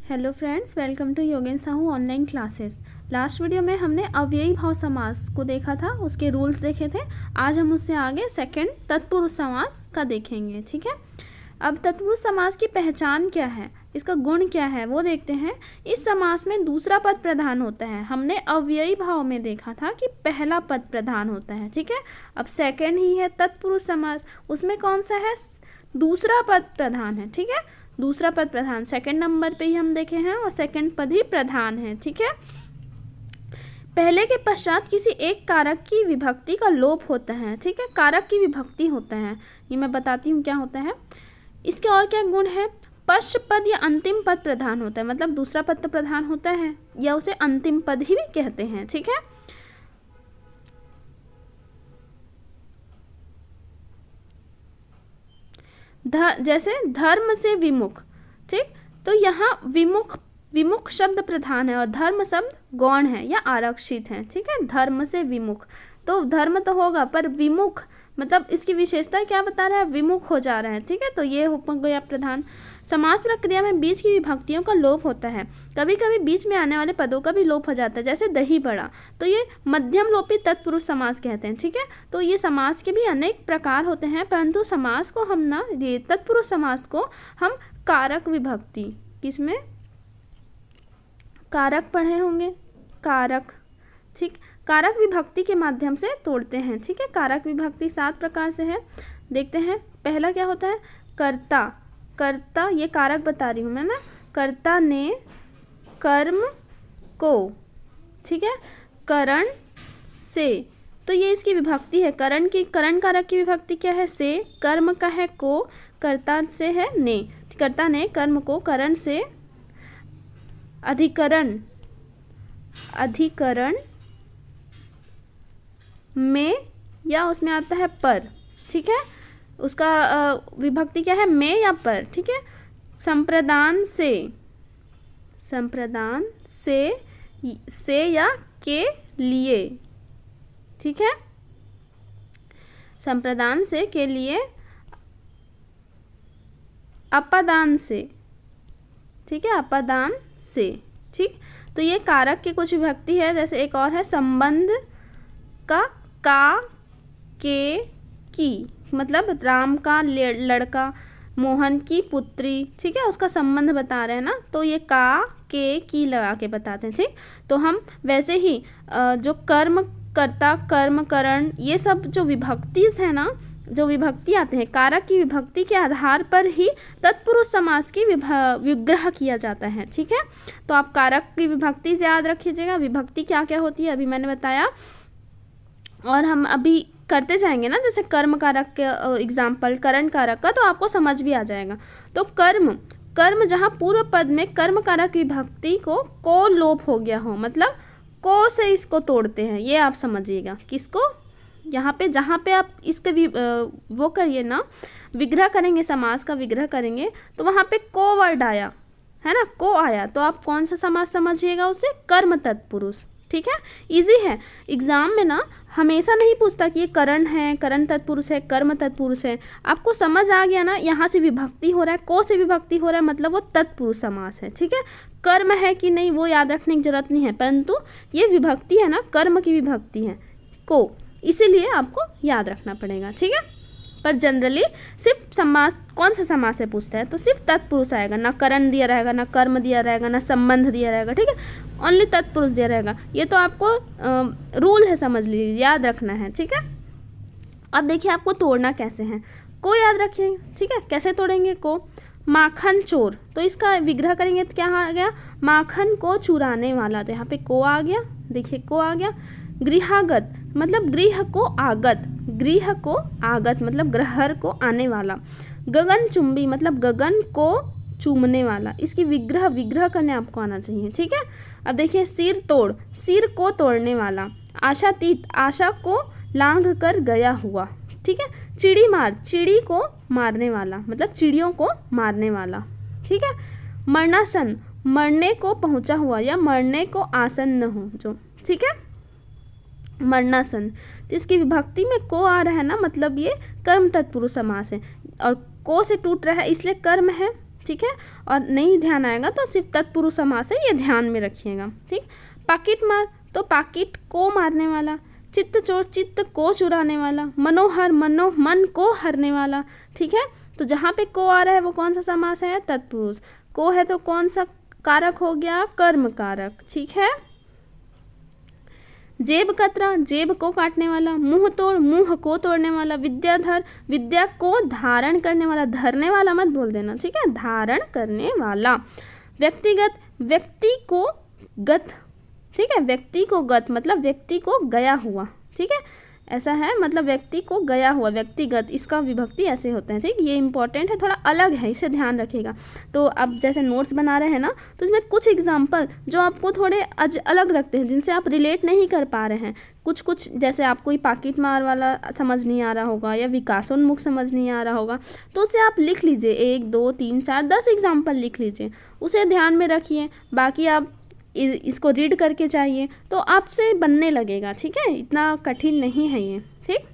Hello friends, welcome to Yogen Sahu online classes. Last video में हमने अव्ययी भाव समास को देखा था, उसके रूल्स देखे थे। आज हम उससे आगे सेकंड तत्पुरुष समास का देखेंगे। ठीक है, अब तत्पुरुष समास की पहचान क्या है, इसका गुण क्या है, वो देखते हैं। इस समास में दूसरा पद प्रधान होता है। हमने अव्ययी भाव में देखा था कि पहला पद प्रधान होता है। ठीक है, अब सेकंड ही है तत्पुरुष समास, उसमें कौन सा है, दूसरा पद प्रधान है। ठीक है, दूसरा पद प्रधान सेकंड नंबर पे ही हम देखे हैं और सेकंड पद ही प्रधान है। ठीक है, पहले के पश्चात किसी एक कारक की विभक्ति का लोप होता है। ठीक है, कारक की विभक्ति होता है, ये मैं बताती हूँ क्या होता है। इसके और क्या गुण है, पश्च पद या अंतिम पद प्रधान होता है, मतलब दूसरा पद तो प्रधान होता है या उसे अंतिम पद ही भी कहते हैं। ठीक है, जैसे धर्म से विमुख। ठीक, तो यहाँ विमुख शब्द प्रधान है और धर्म शब्द गौण है या आरक्षित है। ठीक है, धर्म से विमुख, तो धर्म तो होगा पर विमुख मतलब इसकी विशेषता क्या बता रहा है, विमुख हो जा रहा है। ठीक है, तो ये हो गया प्रधान। समास प्रक्रिया में बीच की विभक्तियों का लोप होता है, कभी कभी बीच में आने वाले पदों का भी लोप हो जाता है, जैसे दही बड़ा, तो ये मध्यम लोपी तत्पुरुष समास कहते हैं। ठीक है, तो ये समास के भी अनेक प्रकार होते हैं, परंतु समास को हम ना, ये तत्पुरुष समास को हम कारक विभक्ति, किसमें कारक पढ़े होंगे, कारक। ठीक, कारक विभक्ति के माध्यम से तोड़ते हैं। ठीक है, कारक विभक्ति 7 प्रकार से है, देखते हैं। पहला क्या होता है, कर्ता। कर्ता ये कारक बता रही हूँ मैं ना, कर्ता ने कर्म को, ठीक है, करण से, तो ये इसकी विभक्ति है। करण कारक की विभक्ति क्या है, से, कर्म का है को, कर्ता से है ने, कर्ता ने कर्म को करण से, अधिकरण में या उसमें आता है पर। ठीक है, उसका विभक्ति क्या है, में या पर। ठीक है, संप्रदान से या के लिए। ठीक है, संप्रदान से, के लिए, अपादान से। ठीक है, अपादान से। ठीक, तो ये कारक की कुछ विभक्ति है। जैसे एक और है संबंध का के की, मतलब राम का लड़का, मोहन की पुत्री। ठीक है, उसका संबंध बता रहे हैं ना, तो ये का के की लगा के बताते हैं। ठीक, तो हम वैसे ही जो कर्म, कर्ता, कर्म, करण, ये सब जो विभक्ति है ना, जो विभक्ति आते हैं, कारक की विभक्ति के आधार पर ही तत्पुरुष समास की विग्रह किया जाता है। ठीक है, तो आप कारक की विभक्ति से याद रखिएगा, विभक्ति क्या क्या होती है अभी मैंने बताया, और हम अभी करते जाएंगे ना, जैसे कर्म कारक के एग्जाम्पल, करण कारक का, तो आपको समझ भी आ जाएगा। तो कर्म जहाँ पूर्व पद में कर्म कारक विभक्ति को लोप हो गया हो, मतलब को से इसको तोड़ते हैं, ये आप समझिएगा। किसको, यहाँ पे जहाँ पे आप इसके वो करिए ना, विग्रह करेंगे, समास का विग्रह करेंगे, तो वहाँ पे को वर्ड आया है ना, को आया, तो आप कौन सा समास समझिएगा उसे, कर्म तत्पुरुष। ठीक है, इजी है। एग्जाम में ना हमेशा नहीं पूछता कि ये करण है, करण तत्पुरुष है, कर्म तत्पुरुष है। आपको समझ आ गया ना, यहाँ से विभक्ति हो रहा है, को से विभक्ति हो रहा है, मतलब वो तत्पुरुष समास है। ठीक है, कर्म है कि नहीं वो याद रखने की जरूरत नहीं है, परंतु ये विभक्ति है ना, कर्म की विभक्ति है को, इसीलिए आपको याद रखना पड़ेगा। ठीक है, पर जनरली सिर्फ समास, कौन सा समास से पूछता है, तो सिर्फ तत्पुरुष आएगा, ना करण दिया रहेगा, ना कर्म दिया रहेगा, ना संबंध दिया रहेगा। ठीक है, ओनली तत्पुरुष दिया रहेगा। ये तो आपको रूल है, समझ लीजिए, याद रखना है। ठीक है, अब देखिए आपको तोड़ना कैसे है, को याद रखिए। ठीक है, कैसे तोड़ेंगे को, माखन चोर, तो इसका विग्रह करेंगे तो क्या आ गया, माखन को चुराने वाला, तो यहाँ पे को आ गया, देखिए को आ गया। गृहागत मतलब गृह को आगत मतलब ग्रहर को आने वाला। गगन चुंबी मतलब गगन को चूमने वाला, इसकी विग्रह करने आपको आना चाहिए। ठीक है, अब देखिए सिर तोड़, सिर को तोड़ने वाला। आशातीत, आशा को लांघ कर गया हुआ। ठीक है, चिड़ी मार, चिड़ी को मारने वाला, मतलब चिड़ियों को मारने वाला। ठीक है, मरणासन, मरने को पहुंचा हुआ या मरने को आसन्न हो जो। ठीक है, मरणासन, तो इसकी विभक्ति में को आ रहा है ना, मतलब ये कर्म तत्पुरुष समास है, और को से टूट रहा है इसलिए कर्म है। ठीक है, और नहीं ध्यान आएगा तो सिर्फ तत्पुरुष समास है, ये ध्यान में रखिएगा। ठीक, पाकिट मार तो पाकिट को मारने वाला, चित्त चोर चित्त को चुराने वाला, मनोहर मन को हरने वाला। ठीक है, तो जहाँ पे को आ रहा है वो कौन सा समास है, तत्पुरुष। को है तो कौन सा कारक हो गया, कर्म कारक। ठीक है, जेब कतरा जेब को काटने वाला, मुंह तोड़ मुंह को तोड़ने वाला, विद्याधर विद्या को धारण करने वाला, धरने वाला मत बोल देना। ठीक है, धारण करने वाला। व्यक्तिगत व्यक्ति को गत, ठीक है, व्यक्ति को गत मतलब व्यक्ति को गया हुआ। ठीक है, ऐसा है, मतलब व्यक्ति को गया हुआ, व्यक्तिगत, इसका विभक्ति ऐसे होते हैं। ठीक, ये इंपॉर्टेंट है, थोड़ा अलग है, इसे ध्यान रखिएगा। तो अब जैसे नोट्स बना रहे हैं ना, तो इसमें कुछ एग्जाम्पल जो आपको थोड़े अलग लगते हैं, जिनसे आप रिलेट नहीं कर पा रहे हैं, कुछ जैसे आपको ये पाकिट मार वाला समझ नहीं आ रहा होगा या विकासोन्मुख समझ नहीं आ रहा होगा, तो उसे आप लिख लीजिए, 1 2 3 4 10 एग्जाम्पल लिख लीजिए, उसे ध्यान में रखिए। बाकी आप इसको रीड करके चाहिए तो आपसे बनने लगेगा। ठीक है, इतना कठिन नहीं है ये। ठीक,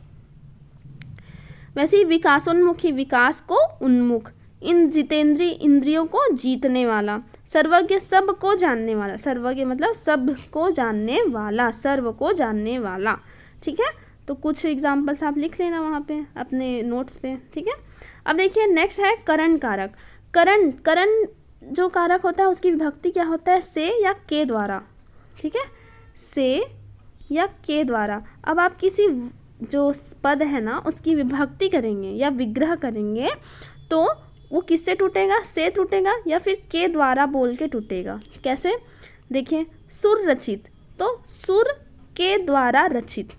वैसे ही विकासोन्मुखी विकास को उन्मुख, इन जितेंद्रीय इंद्रियों को जीतने वाला, सर्वज्ञ सब को जानने वाला, सर्वज्ञ मतलब सब को जानने वाला, सर्व को जानने वाला। ठीक है, तो कुछ एग्जाम्पल्स आप लिख लेना वहाँ पे अपने नोट्स पे। ठीक है, अब देखिए नेक्स्ट है करण कारक। करण जो कारक होता है उसकी विभक्ति क्या होता है, से या के द्वारा। ठीक है, से या के द्वारा। अब आप किसी जो पद है ना उसकी विभक्ति करेंगे या विग्रह करेंगे तो वो किससे टूटेगा, से टूटेगा या फिर के द्वारा बोल के टूटेगा। कैसे, देखिए, सुर रचित तो सुर के द्वारा रचित।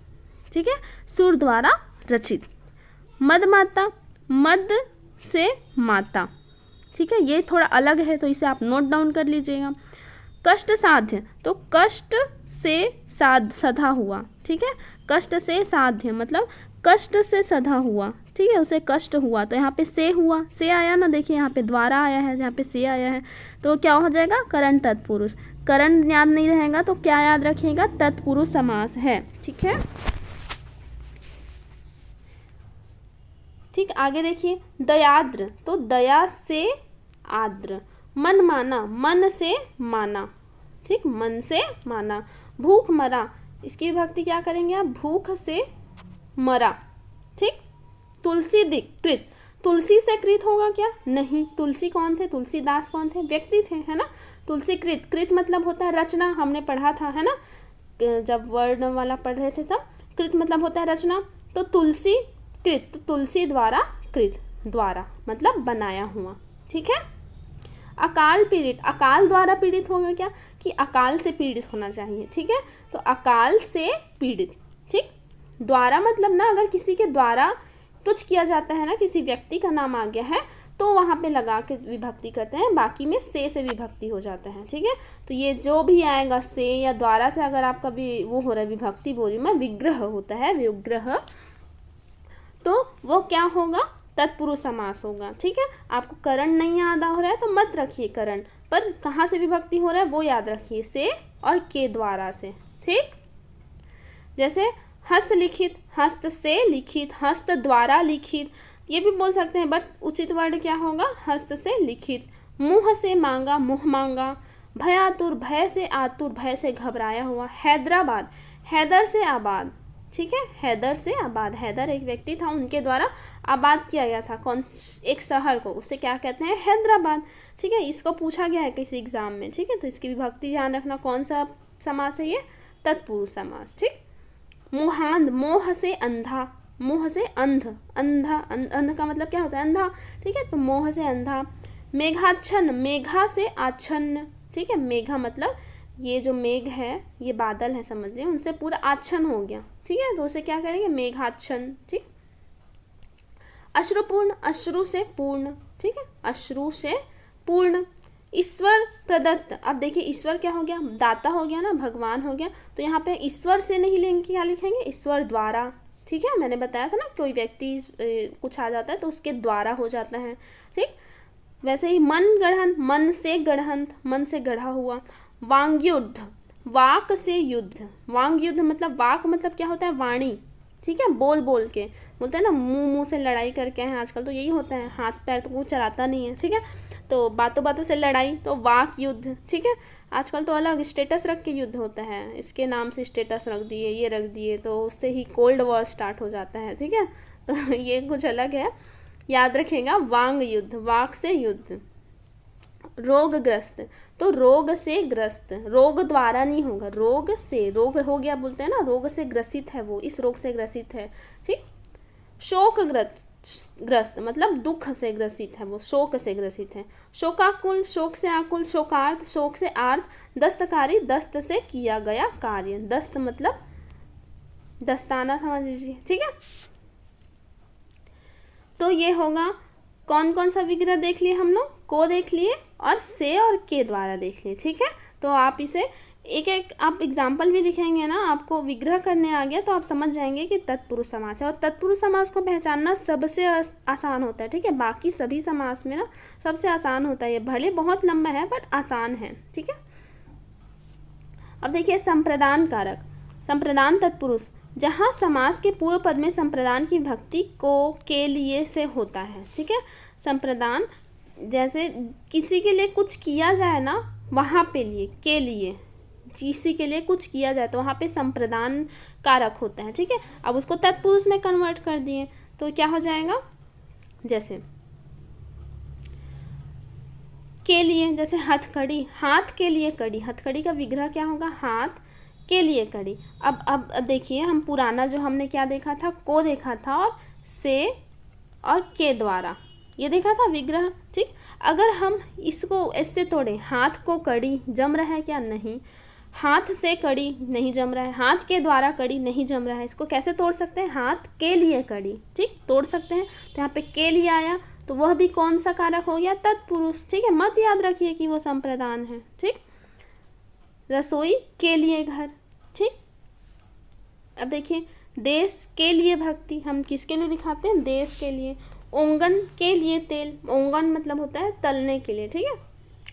ठीक है, सुर द्वारा रचित। मद माता मद से माता। ठीक है, ये थोड़ा अलग है तो इसे आप नोट डाउन कर लीजिएगा। कष्ट साध्य तो कष्ट से सधा हुआ। ठीक है, कष्ट से साध्य मतलब कष्ट से सधा हुआ। ठीक है, उसे कष्ट हुआ तो यहाँ पे से हुआ, से आया ना, देखिए यहाँ पे द्वारा आया है, यहाँ पे से आया है, तो क्या हो जाएगा, करण तत्पुरुष। करण याद नहीं रहेगा तो क्या याद रखिएगा, तत्पुरुष समास है। ठीक है, ठीक, आगे देखिए, दयाद्र तो दया से आद्र। मन माना मन से माना। ठीक, मन से माना। भूख मरा, इसकी विभक्ति क्या करेंगे आप, भूख से मरा। ठीक, तुलसी कृत, तुलसी से कृत होगा क्या, नहीं, तुलसी कौन थे, तुलसीदास कौन थे, व्यक्ति थे, है ना। तुलसी कृत, कृत मतलब होता है रचना, हमने पढ़ा था, है ना, जब वर्ण वाला पढ़ रहे थे तब। कृत मतलब होता है रचना, तो तुलसी कृत, तो तुलसी द्वारा कृत, द्वारा मतलब बनाया हुआ। ठीक है, अकाल पीड़ित, अकाल द्वारा पीड़ित होगा क्या, कि अकाल से पीड़ित होना चाहिए। ठीक है, तो अकाल से पीड़ित। ठीक, द्वारा मतलब ना, अगर किसी के द्वारा कुछ किया जाता है ना, किसी व्यक्ति का नाम आ गया है तो वहाँ पे लगा के विभक्ति करते हैं, बाकी में से विभक्ति हो जाता है। ठीक है, तो ये जो भी आएगा से या द्वारा से, अगर आपका भी वो हो रहा है, विभक्ति बोल रही मैं, विग्रह होता है, विग्रह, तो वो क्या होगा, तत्पुरुष समास होगा। ठीक है, आपको करण नहीं याद हो रहा है तो मत रखिए करण, पर कहाँ से विभक्ति हो रहा है वो याद रखिए, से और के द्वारा से। ठीक, जैसे हस्तलिखित, हस्त से लिखित, हस्त द्वारा लिखित, ये भी बोल सकते हैं, बट उचित वर्ड क्या होगा, हस्त से लिखित। मुंह से मांगा, मुंह मांगा। भयातुर, भय से आतुर, भय से घबराया हुआ। हैदराबाद, हैदर से आबाद। ठीक है, हैदर से आबाद, हैदर एक व्यक्ति था, उनके द्वारा आबाद किया गया था कौन, एक शहर को, उसे क्या कहते हैं, हैदराबाद। ठीक है, इसको पूछा गया है किसी एग्जाम में। ठीक है, तो इसकी विभक्ति ध्यान रखना, कौन सा समास है ये, तत्पुरुष समास। ठीक, मोहांध, मोह से अंधा, मोह से अंध, अंधा, अंध का मतलब क्या होता है, अंधा। ठीक है, तो मोह से अंधा। मेघाच्छन्न, मेघा से आच्छन्न। ठीक है, मेघा मतलब ये जो मेघ है, ये बादल है समझिए, उनसे पूरा आच्छन्न हो गया। ठीक है, तो उसे क्या करेंगे, मेघाच्छन्न। ठीक, अश्रुपूर्ण, अश्रु से पूर्ण। ठीक है, अश्रु से पूर्ण। ईश्वर प्रदत्त, अब देखिए ईश्वर क्या हो गया, दाता हो गया ना, भगवान हो गया, तो यहाँ पे ईश्वर से नहीं लेंगे, क्या लिखेंगे, ईश्वर द्वारा। ठीक है, मैंने बताया था ना, कोई व्यक्ति कुछ आ जाता है तो उसके द्वारा हो जाता है। ठीक, वैसे ही मन गढ़ंत, मन से गढ़ंत, मन से गढ़ा हुआ। वांग्युद्ध, वाक से युद्ध। वांग युद्ध मतलब, वाक मतलब क्या होता है, वाणी। ठीक है, बोल बोल के बोलते हैं ना, मुंह मुंह से लड़ाई करके हैं आजकल, तो यही होता है, हाथ पैर तो कुछ चलाता नहीं है। ठीक है, तो बातों बातों से लड़ाई तो वाक युद्ध, ठीक है। आजकल तो अलग स्टेटस रख के युद्ध होता है, इसके नाम से स्टेटस रख दिए, ये रख दिए, तो उससे ही कोल्ड वॉर स्टार्ट हो जाता है, ठीक है। तो ये कुछ अलग है, याद रखिएगा। वांग युद्ध, वाक से युद्ध। रोगग्रस्त, तो रोग से ग्रस्त, रोग द्वारा नहीं होगा, रोग से, रोग हो गया बोलते हैं ना, रोग से ग्रसित है वो, इस रोग से ग्रसित है, ठीक। शोकग्रस्त मतलब दुख से ग्रसित है वो, शोक से ग्रसित है। शोकाकुल, शोक से आकुल। शोकार्त, शोक से आर्त। दस्तकारी, दस्त से किया गया कार्य, दस्त मतलब दस्ताना समझ लीजिए, ठीक है। तो ये होगा, कौन कौन सा विग्रह देख लिए हम लोग, को देख लिए और से और के द्वारा देख लिए, ठीक है। तो आप इसे एक एक आप एग्जाम्पल भी दिखेंगे ना, आपको विग्रह करने आ गया तो आप समझ जाएंगे कि तत्पुरुष समास है। और तत्पुरुष समास को पहचानना सबसे आसान होता है, ठीक है। बाकी सभी समास में ना सबसे आसान होता है, ये भले बहुत लंबा है बट आसान है, ठीक है। अब देखिए संप्रदान कारक, संप्रदान तत्पुरुष, जहाँ समास के पूर्व पद में संप्रदान की विभक्ति को, के, लिए से होता है, ठीक है। संप्रदान, जैसे किसी के लिए कुछ किया जाए ना, वहाँ पे लिए, के लिए, किसी के लिए कुछ किया जाए तो वहाँ पे संप्रदान कारक होता है, ठीक है। अब उसको तत्पुरुष में कन्वर्ट कर दिए तो क्या हो जाएगा, जैसे के लिए, जैसे हथकड़ी, हाथ के लिए कड़ी, हथकड़ी का विग्रह क्या होगा, हाथ के लिए कड़ी। अब देखिए, हम पुराना जो हमने क्या देखा था, को देखा था और से और के द्वारा ये देखा था विग्रह, ठीक। अगर हम इसको इससे तोड़े, हाथ को कड़ी जम रहा है क्या, नहीं। हाथ से कड़ी नहीं जम रहा है, हाथ के द्वारा कड़ी नहीं जम रहा है, इसको कैसे तोड़ सकते हैं, हाथ के लिए कड़ी, ठीक, तोड़ सकते हैं। तो यहाँ पे के लिए आया तो वह भी कौन सा कारक हो गया, तत्पुरुष, ठीक है। मत याद रखिए कि वो संप्रदान है, ठीक। रसोई के लिए घर, ठीक। अब देखिए देश के लिए भक्ति, हम किसके लिए दिखाते हैं, देश के लिए। ओंगन के लिए तेल, ओंगन मतलब होता है तलने के लिए, ठीक है।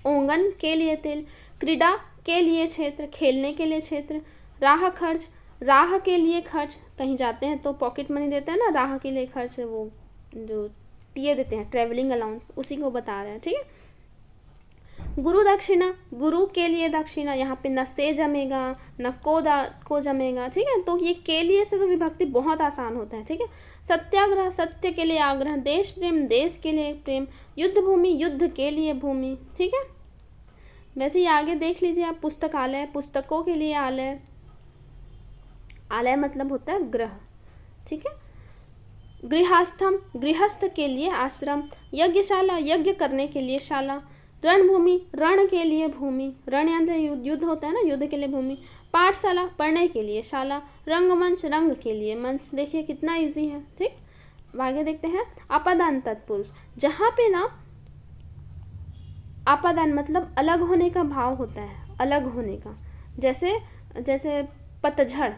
ओंगन के लिए तेल। क्रीड़ा के लिए क्षेत्र, खेलने के लिए क्षेत्र। राह खर्च, राह के लिए खर्च, कहीं जाते हैं तो पॉकेट मनी देते हैं ना, राह के लिए खर्च, वो जो ये देते हैं ट्रेवलिंग अलाउंस, उसी को बता रहे हैं, ठीक है। गुरु दक्षिणा, गुरु के लिए दक्षिणा, यहाँ पे न से जमेगा न को जमेगा, ठीक है। तो ये के लिए से तो विभक्ति बहुत आसान होता है, ठीक है। सत्याग्रह, सत्य के लिए आग्रह। देश प्रेम, देश के लिए प्रेम। युद्ध भूमि, युद्ध के लिए भूमि, ठीक है। वैसे ही आगे देख लीजिए आप, पुस्तकालय, पुस्तकों के लिए आलय, आलय मतलब होता है ग्रह, ठीक है। गृहस्थम, गृहस्थ के लिए आश्रम। यज्ञशाला, यज्ञ करने के लिए शाला। रणभूमि, रण के लिए भूमि, रण यंत्र युद्ध होता है ना, युद्ध के लिए भूमि। पाठशाला, पढ़ने के लिए शाला। रंगमंच, रंग के लिए मंच। देखिए कितना इजी है, ठीक। आगे देखते हैं अपादान तत्पुरुष, जहाँ पे ना अपादान मतलब अलग होने का भाव होता है, अलग होने का। जैसे पतझड़,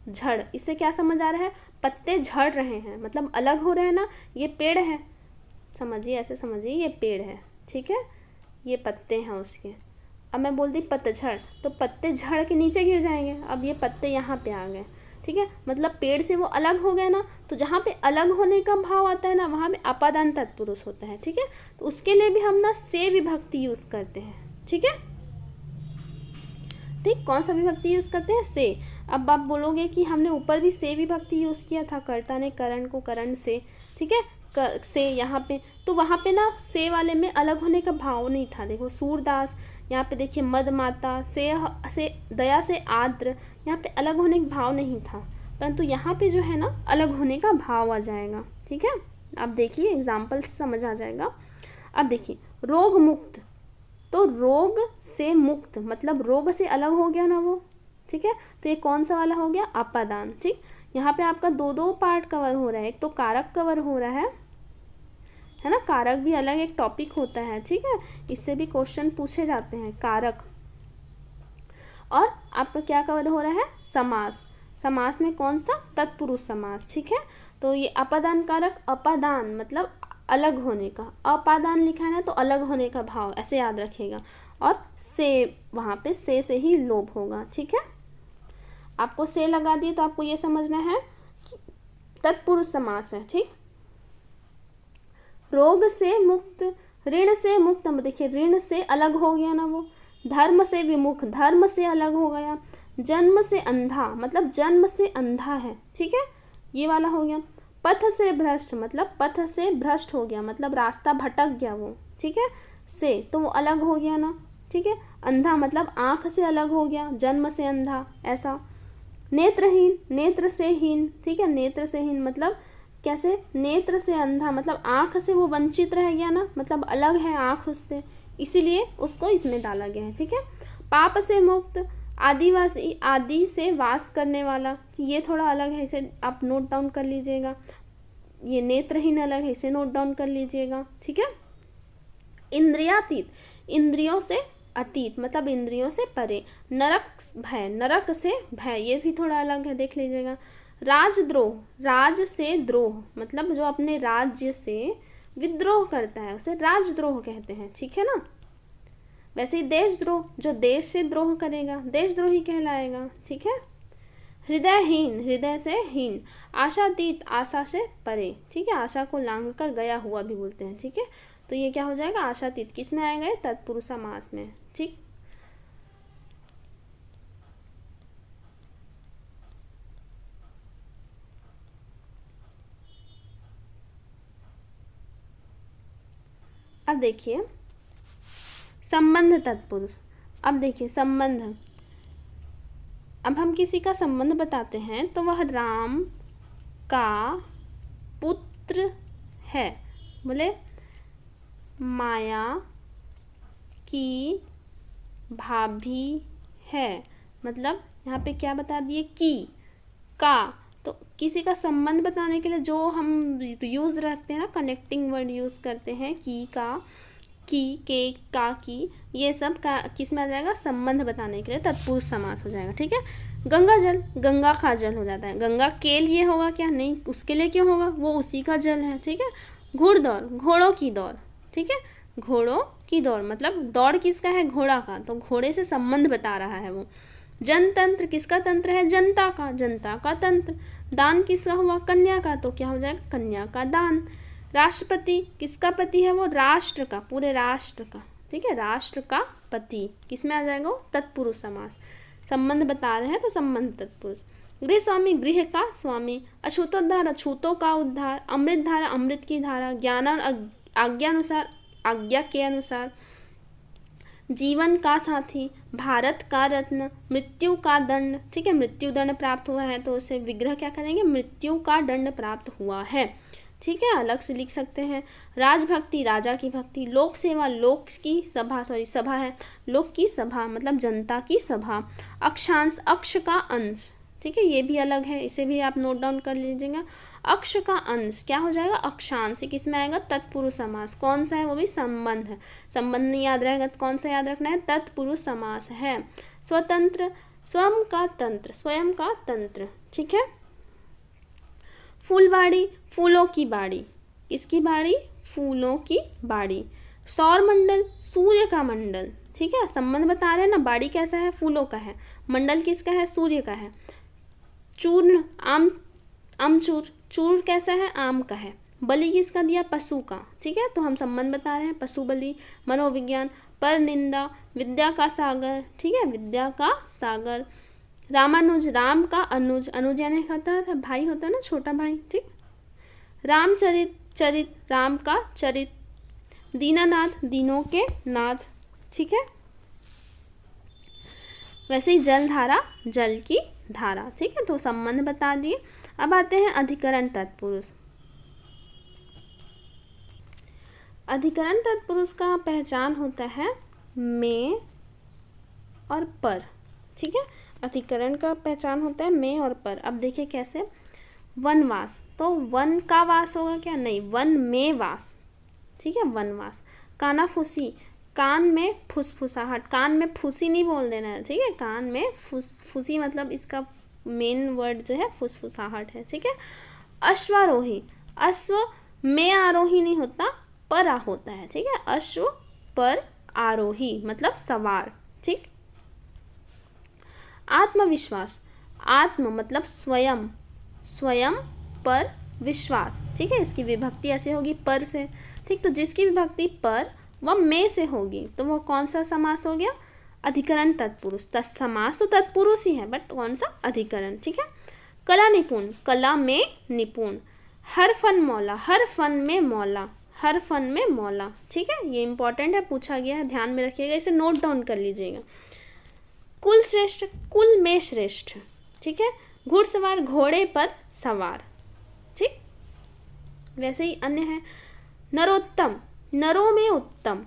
झड़, इससे क्या समझ आ रहा है, पत्ते झड़ रहे हैं, मतलब अलग हो रहे हैं ना, ये पेड़ है, समझिए, ऐसे समझिए, ये पेड़ है, ठीक है, ये पत्ते हैं उसके। अब मैं बोल दी पतझड़, तो पत्ते झड़ के नीचे गिर जाएंगे, अब ये पत्ते यहाँ पे आ गए, ठीक है, मतलब पेड़ से वो अलग हो गए ना, तो जहाँ पे अलग होने का भाव आता है ना, वहाँ पे अपादान तत्पुरुष होता है, ठीक है। तो उसके लिए भी हम ना से विभक्ति यूज करते हैं, ठीक है, ठीक। कौन सा विभक्ति यूज करते हैं, से। अब आप बोलोगे कि हमने ऊपर भी से विभक्ति यूज किया था, कर्ता ने करण को करण से, ठीक है, से यहाँ पे, तो वहाँ पे ना से वाले में अलग होने का भाव नहीं था। देखो सूरदास, यहाँ पे देखिए मदमाता, से दया से आर्द्र, यहाँ पे अलग होने का भाव नहीं था, परंतु यहाँ पे जो है ना अलग होने का भाव आ जाएगा, ठीक है। अब देखिए एग्जाम्पल से समझ आ जाएगा। अब देखिए रोग मुक्त, तो रोग से मुक्त मतलब रोग से अलग हो गया ना वो, ठीक है, तो ये कौन सा वाला हो गया, अपादान, ठीक। यहाँ पे आपका दो पार्ट कवर हो रहा है, एक तो कारक कवर हो रहा है ना, कारक भी अलग एक टॉपिक होता है, ठीक है, इससे भी क्वेश्चन पूछे जाते हैं, कारक। और आपका क्या कवर हो रहा है, समास। समास में कौन सा, तत्पुरुष समास, ठीक है। तो ये अपादान कारक, अपादान मतलब अलग होने का, अपादान लिखा है ना तो अलग होने का भाव, ऐसे याद रखिएगा। और से, वहाँ पे से ही लोभ होगा, ठीक है। आपको से लगा दिए तो आपको ये समझना है कि तत्पुरुष समास है, ठीक। रोग से मुक्त, ऋण से मुक्त, देखिए ऋण से अलग हो गया ना वो। धर्म से विमुख, धर्म से अलग हो गया। जन्म से अंधा, मतलब जन्म से अंधा है, ठीक है, ये वाला हो गया। पथ से भ्रष्ट, मतलब पथ से भ्रष्ट हो गया, मतलब रास्ता भटक गया वो, ठीक है। से तो वो अलग हो गया ना, ठीक है। अंधा मतलब आँख से अलग हो गया, जन्म से अंधा, ऐसा। नेत्रहीन, नेत्र से हीन, ठीक है, नेत्र से हीन मतलब कैसे, नेत्र से अंधा मतलब आँख से वो वंचित रह गया ना, मतलब अलग है आँख उससे, इसीलिए उसको इसमें डाला गया है, ठीक है। पाप से मुक्त, आदिवासी, आदि से वास करने वाला, कि ये थोड़ा अलग है, इसे आप नोट डाउन कर लीजिएगा। ये नेत्रहीन अलग है, इसे नोट डाउन कर लीजिएगा, ठीक है। इंद्रियातीत, इंद्रियों से अतीत मतलब इंद्रियों से परे। नरक भय, नरक से भय, ये भी थोड़ा अलग है, देख लीजिएगा। राजद्रोह, राज से द्रोह मतलब जो अपने राज्य से विद्रोह करता है उसे राजद्रोह कहते हैं, ठीक है ना। वैसे ही देशद्रोह, जो देश से द्रोह करेगा देशद्रोही कहलाएगा, ठीक है। हृदयहीन, हृदय से हीन। आशातीत, आशा से परे, ठीक है, आशा को लांघ कर गया हुआ भी बोलते हैं, ठीक है। तो ये क्या हो जाएगा, आशातीत किस में आएगा, तत्पुरुष समास में, ठीक। अब देखिए संबंध तत्पुरुष। अब देखिए संबंध, अब हम किसी का संबंध बताते हैं तो वह राम का पुत्र है, बोले माया की भाभी है, मतलब यहाँ पे क्या बता दिए, की का। तो किसी का संबंध बताने के लिए जो हम यूज़ रखते हैं ना, कनेक्टिंग वर्ड यूज़ करते हैं, की का, की, के, का, की, ये सब का किस में आ जाएगा, संबंध बताने के लिए तत्पुरुष समास हो जाएगा, ठीक है। गंगा जल, गंगा का जल हो जाता है, गंगा के लिए होगा क्या, नहीं, उसके लिए क्यों होगा, वो उसी का जल है, ठीक है। घुड़दौड़, घोड़ों की दौड़, ठीक है, घोड़ों की दौड़ मतलब दौड़ किसका है, घोड़ा का, तो घोड़े से संबंध बता रहा है वो। जनतंत्र, किसका तंत्र है, जनता का, जनता का तंत्र। दान किसका हुआ, कन्या का, तो क्या हो जाएगा, कन्या का दान। राष्ट्रपति, किसका पति है वो, राष्ट्र का, पूरे राष्ट्र का, ठीक है, राष्ट्र का पति, किस में आ जाएगा वो, तत्पुरुष समास। संबंध बता रहे हैं तो संबंध तत्पुरुष। गृह स्वामी, गृह का स्वामी। अछूतोद्धार, अछूतों का उद्धार। अमृत धारा, अमृत की धारा। ज्ञान आज्ञानुसार, आज्ञा के अनुसार। जीवन का साथी, भारत का रत्न। मृत्यु का दंड, ठीक है, मृत्यु दंड प्राप्त हुआ है तो उसे विग्रह क्या करेंगे, मृत्यु का दंड प्राप्त हुआ है, ठीक है, अलग से लिख सकते हैं। राजभक्ति, राजा की भक्ति। लोक सेवा, लोक की सभा, सॉरी सभा है, लोक की सभा मतलब जनता की सभा। अक्षांश, अक्ष का अंश, ठीक है, ये भी अलग है, इसे भी आप नोट डाउन कर लीजिएगा। अक्ष का अंश क्या हो जाएगा, अक्षांश, किस में आएगा, तत्पुरुष समास। कौन सा है, वो भी संबंध है, संबंध नहीं याद रहेगा तो कौन सा याद रखना है, तत्पुरुष समास है। स्वतंत्र, स्वयं का तंत्र, स्वयं का तंत्र, ठीक है। फूलवाड़ी, फूलों की बाड़ी, किसकी बाड़ी, फूलों की बाड़ी। सौर मंडल, सूर्य का मंडल, ठीक है, संबंध बता रहे हैं ना, बाड़ी कैसा है, फूलों का है, मंडल किसका है, सूर्य का है। चूर्ण, आम, अमचूर, चूर कैसा है, आम का है। बलि किसका दिया, पशु का, ठीक है, तो हम संबंध बता रहे हैं, पशु बलि। मनोविज्ञान, पर निंदा, विद्या का सागर, ठीक है, विद्या का सागर। रामानुज, राम का अनुज, अनुज यानी होता है भाई, होता है ना, छोटा भाई, ठीक। रामचरित, चरित, राम का चरित। दीनानाथ, दीनों के नाथ, ठीक है। वैसे ही जलधारा, जल की धारा, ठीक है, तो संबंध बता दिए। अब आते हैं अधिकरण तत्पुरुष। अधिकरण तत्पुरुष का पहचान होता है में और पर, ठीक है, अधिकरण का पहचान होता है में और पर। अब देखिए कैसे, वनवास, तो वन का वास होगा क्या, नहीं, वन में वास, ठीक है, वनवास। कानाफूसी, कान में फुसफुसाहट, कान में फूसी नहीं बोल देना है, ठीक है, कान में फुसी मतलब इसका मेन वर्ड जो है फुसफुसाहट है, ठीक है। अश्वारोही, अश्व में आरोही नहीं होता, पर होता है, ठीक है, अश्व पर आरोही मतलब सवार, ठीक। आत्मविश्वास, आत्म मतलब स्वयं, स्वयं पर विश्वास, ठीक है, इसकी विभक्ति ऐसे होगी पर से। ठीक, तो जिसकी विभक्ति पर वह में से होगी तो वह कौन सा समास हो गया? अधिकरण तत्पुरुष। समास तो तत्पुरुष ही है बट कौन सा? अधिकरण। ठीक है। कला निपुण, कला में निपुण। हर फन मौला, हर फन में मौला, हर फन में मौला। ठीक है, ये इंपॉर्टेंट है, पूछा गया है, ध्यान में रखिएगा, इसे नोट डाउन कर लीजिएगा। कुल श्रेष्ठ, कुल में श्रेष्ठ। ठीक है। घुड़सवार, घोड़े पर सवार। ठीक, वैसे ही अन्य है। नरोत्तम, नरों में उत्तम।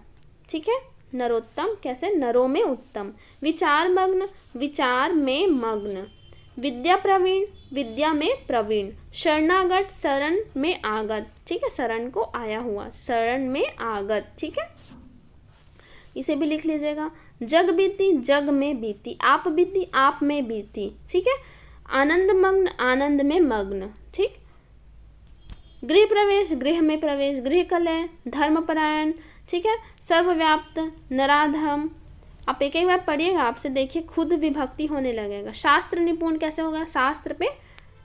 ठीक है, नरोत्तम कैसे? नरों में उत्तम। विचार मग्न, विचार में मग्न। विद्या प्रवीण, विद्या में प्रवीण। शरणागत, शरण में आगत। ठीक है, शरण को आया हुआ, शरण में आगत। ठीक है, इसे भी लिख लीजिएगा। जग बीती, जग में बीती। आप बीती, आप में बीती। ठीक है। आनंद मग्न, आनंद में मग्न। ठीक। गृह प्रवेश, गृह में प्रवेश। गृह कलह, धर्मपरायण। ठीक है। सर्वव्याप्त, नराधम। आप एक बार पढ़िएगा, आपसे देखिए खुद विभक्ति होने लगेगा। शास्त्र निपुण कैसे होगा? शास्त्र पे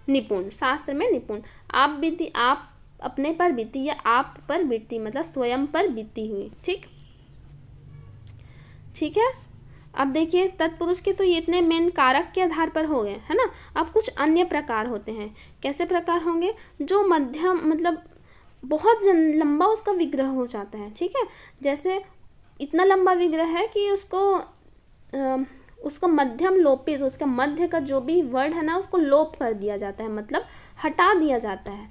निपुण, शास्त्र में निपुण। आप बीती, आप अपने पर बीती या आप पर बीती, मतलब स्वयं पर बीती हुई। ठीक, ठीक है। अब देखिए तत्पुरुष के तो ये इतने मेन कारक के आधार पर हो गए, है ना। अब कुछ अन्य प्रकार होते हैं। कैसे प्रकार होंगे? जो मध्यम, मतलब बहुत लंबा उसका विग्रह हो जाता है। ठीक है, जैसे इतना लंबा विग्रह है कि उसको मध्यम लोपित, उसका मध्य का जो भी वर्ड है ना उसको लोप कर दिया जाता है, मतलब हटा दिया जाता है।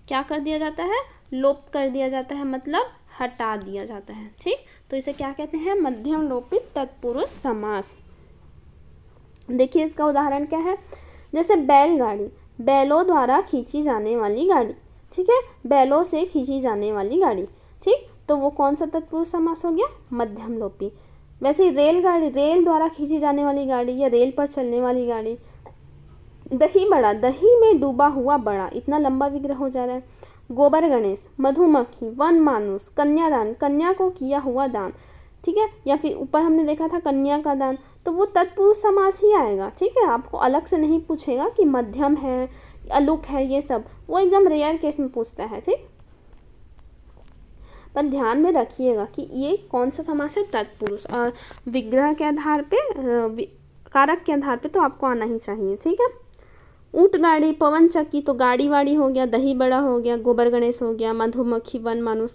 क्या कर दिया जाता है? लोप कर दिया जाता है, मतलब हटा दिया जाता है। ठीक, तो इसे क्या कहते हैं? मध्यम लोपित तत्पुरुष समास। देखिए इसका उदाहरण क्या है? जैसे बैलगाड़ी, बैलों द्वारा खींची जाने वाली गाड़ी। ठीक है, बैलों से खींची जाने वाली गाड़ी। ठीक, तो वो कौन सा तत्पुरुष समास हो गया? मध्यम लोपी। वैसे ही रेलगाड़ी, रेल द्वारा खींची जाने वाली गाड़ी या रेल पर चलने वाली गाड़ी। दही बड़ा, दही में डूबा हुआ बड़ा, इतना लंबा विग्रह हो जा रहा है। गोबर गणेश, मधुमक्खी, वन मानुष, कन्यादान, कन्या को किया हुआ दान। ठीक है, या फिर ऊपर हमने देखा था कन्या का दान, तो वो तत्पुरुष समास ही आएगा। ठीक है, आपको अलग से नहीं पूछेगा कि मध्यम है, अलुक है, ये सब वो एकदम रेयर केस में पूछता है। ठीक, पर ध्यान में रखिएगा कि ये कौन सा समास है? तत्पुरुष। और विग्रह के आधार पे, कारक के आधार पे तो आपको आना ही चाहिए। ठीक है। ऊँट गाड़ी, पवन चक्की, तो गाड़ी वाड़ी हो गया, दही बड़ा हो गया, गोबर गणेश हो गया, मधुमक्खी, वन मानुष,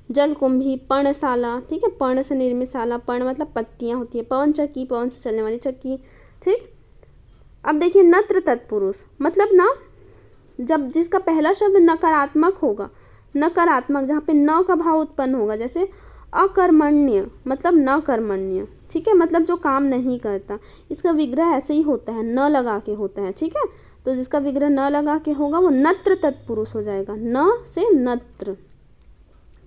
जल कुंभी, पर्णशाला। ठीक है, पर्ण से निर्मित शाला, पर्ण मतलब पत्तियां होती है। पवन चक्की, पवन से चलने वाली चक्की। ठीक, अब देखिए नत्र तत्पुरुष, मतलब ना जब जिसका पहला शब्द नकारात्मक होगा, नकारात्मक जहाँ पे न का भाव उत्पन्न होगा, जैसे अकर्मण्य मतलब न कर्मण्य। ठीक है, मतलब जो काम नहीं करता, इसका विग्रह ऐसे ही होता है, न लगा के होता है। ठीक है, तो जिसका विग्रह न लगा के होगा वो नत्र तत्पुरुष हो जाएगा, न से नत्र।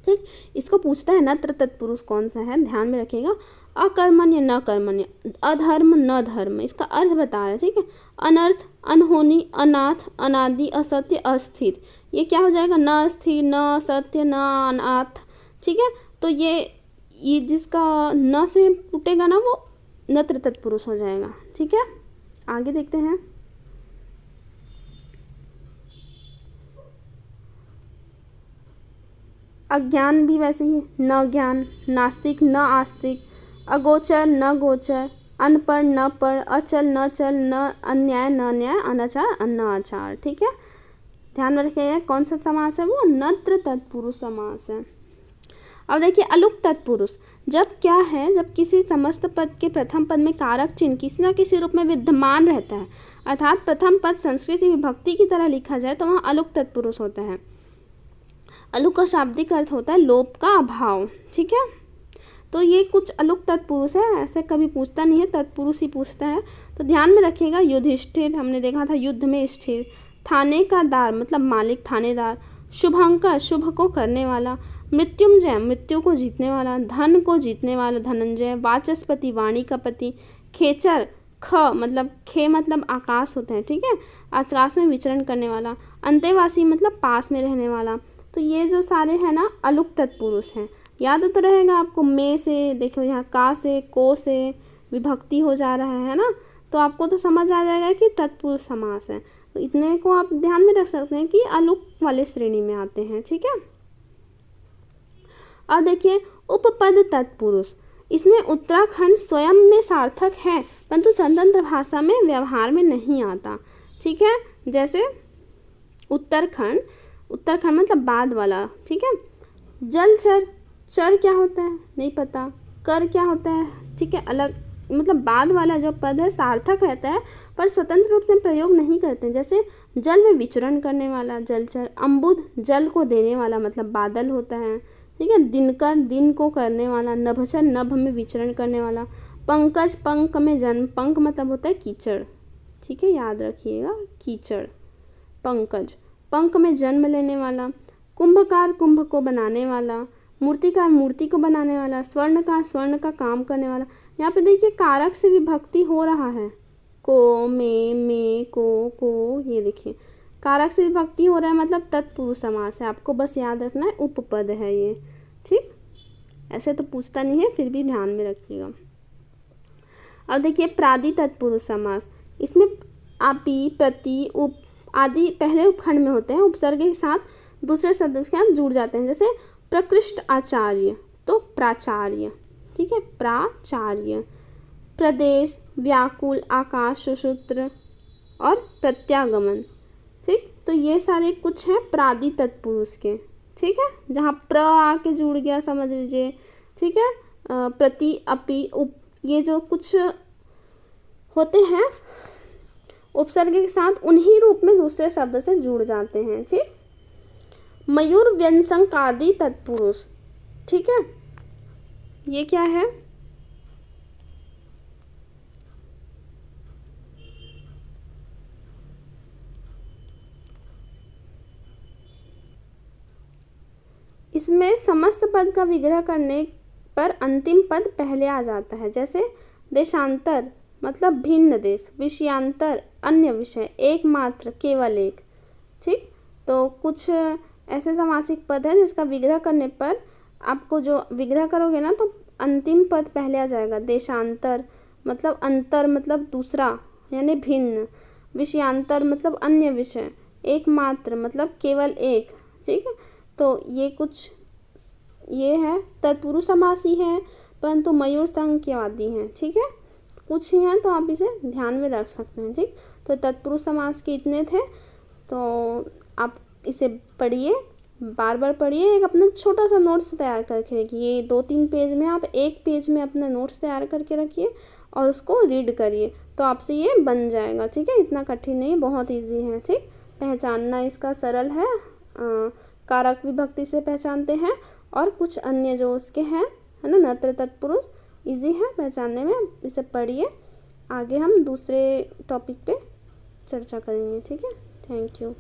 ठीक, इसको पूछता है नत्र तत्पुरुष कौन सा है, ध्यान में रखिएगा। अकर्मण्य, न कर्मण्य, अधर्म, न धर्म, इसका अर्थ बता रहे हैं। ठीक है, अनर्थ, अनहोनी, अनाथ, अनादि, असत्य, अस्थिर, ये क्या हो जाएगा? न स्थिर, न सत्य, न अनाथ। ठीक है, तो ये जिसका न से टूटेगा ना वो नत्र तत्पुरुष हो जाएगा। ठीक है, आगे देखते हैं। अज्ञान भी वैसे ही, न ज्ञान, नास्तिक, न आस्तिक, अगोचर, न गोचर, अनपढ़, न पढ़, अचल, न चल, न अन्याय, न न्याय, अनाचार, न आचार। ठीक है, ध्यान में रखिएगा कौन सा समास है? वो नत्र तत्पुरुष समास है। अब देखिए अलुक तत्पुरुष, जब क्या है? जब किसी समस्त पद के प्रथम पद में कारक चिन्ह किसी न किसी रूप में विद्यमान रहता है, अर्थात प्रथम पद संस्कृत विभक्ति की तरह लिखा जाए तो वहाँ अलुक तत्पुरुष होता है। अलुक का शाब्दिक अर्थ होता है लोप का अभाव। ठीक है, तो ये कुछ अलुक तत्पुरुष है, ऐसे कभी पूछता नहीं है, तत्पुरुष ही पूछता है, तो ध्यान में रखिएगा। युधिष्ठिर हमने देखा था, युद्ध में स्थिर। थाने का दार मतलब मालिक, थानेदार। शुभंकर, शुभ को करने वाला। मृत्युंजय, मृत्यु को जीतने वाला। धन को जीतने वाला, धनंजय। वाचस्पति, वाणी का पति। खेचर, ख मतलब खे मतलब आकाश होते हैं। ठीक है, आकाश में विचरण करने वाला। अंतेवासी मतलब पास में रहने वाला। तो ये जो सारे हैं ना अलुक तत्पुरुष हैं, याद तो रहेगा आपको। में से देखो यहाँ का से, को से विभक्ति हो जा रहा है ना, तो आपको तो समझ आ जाएगा कि तत्पुरुष समास है। तो इतने को आप ध्यान में रख सकते हैं कि अलुक वाले श्रेणी में आते हैं। ठीक है, और देखिए उपपद तत्पुरुष, इसमें उत्तराखंड स्वयं में सार्थक है परंतु स्वतंत्र भाषा में व्यवहार में नहीं आता। ठीक है, जैसे उत्तराखंड, उत्तराखंड मतलब बाद वाला। ठीक है, जलचर, चर क्या होता है नहीं पता, कर क्या होता है। ठीक है, अलग मतलब बाद वाला जो पद है सार्थक रहता है पर स्वतंत्र रूप से प्रयोग नहीं करते। जैसे जल में विचरण करने वाला जलचर, अम्बुद जल को देने वाला मतलब बादल होता है। ठीक है, दिनकर दिन को करने वाला, नभचर नभ में विचरण करने वाला, पंकज पंक में जन्म, पंक मतलब होता है कीचड़। ठीक है, याद रखिएगा कीचड़, पंकज पंक में जन्म लेने वाला, कुंभकार कुंभ को बनाने वाला, मूर्तिकार मूर्ति को बनाने वाला, स्वर्णकार स्वर्ण का काम करने वाला। यहाँ पे देखिए कारक से विभक्ति हो रहा है, को, में, को, ये देखिए कारक से विभक्ति हो रहा है मतलब तत्पुरुष समास है। आपको बस याद रखना है उपपद है ये। ठीक, ऐसे तो पूछता नहीं है फिर भी ध्यान में रखिएगा। अब देखिए प्रादि तत्पुरुष समास, इसमें आपी, प्रति, उप आदि पहले उपखंड में होते हैं, उपसर्ग के साथ दूसरे शब्द के साथ जुड़ जाते हैं। जैसे प्रकृष्ट आचार्य तो प्राचार्य। ठीक है, प्राचार्य, प्रदेश, व्याकुल, आकाश, सुसूत्र और प्रत्यागमन। ठीक, तो ये सारे कुछ हैं प्रादि तत्पुरुष के। ठीक है, जहाँ प्र आके जुड़ गया समझ लीजिए। ठीक है, प्रति, अपि, उप, ये जो कुछ होते हैं उपसर्ग के साथ उन्हीं रूप में दूसरे शब्द से जुड़ जाते हैं। ठीक, मयूर व्यंजकादि तत्पुरुष। ठीक है, ये क्या है, इसमें समस्त पद का विग्रह करने पर अंतिम पद पहले आ जाता है। जैसे देशांतर मतलब भिन्न देश, विषयांतर अन्य विषय, एकमात्र केवल एक। ठीक, तो कुछ ऐसे समासिक पद है जिसका विग्रह करने पर आपको जो विग्रह करोगे ना तो अंतिम पद पहले आ जाएगा। देशांतर मतलब अंतर मतलब दूसरा यानी भिन्न, विषयांतर मतलब अन्य विषय, एकमात्र मतलब केवल एक। ठीक है, तो ये कुछ ये है तत्पुरुष समास ही है परंतु मयूर संज्ञावादी हैं। ठीक है, कुछ ही हैं तो आप इसे ध्यान में रख सकते हैं। ठीक, तो तत्पुरुष समास के इतने थे, तो आप इसे पढ़िए, बार बार पढ़िए, एक अपना छोटा सा नोट्स तैयार करके रखिए। 2-3 पेज में आप एक पेज में अपना नोट्स तैयार करके रखिए और उसको रीड करिए तो आपसे ये बन जाएगा। ठीक है, इतना कठिन नहीं, बहुत इजी है। ठीक, पहचानना इसका सरल है, कारक विभक्ति से पहचानते हैं और कुछ अन्य जो उसके हैं है ना नत्र तत्पुरुष, इजी है पहचानने में। इसे पढ़िए, आगे हम दूसरे टॉपिक पे चर्चा करेंगे। ठीक है, थैंक यू।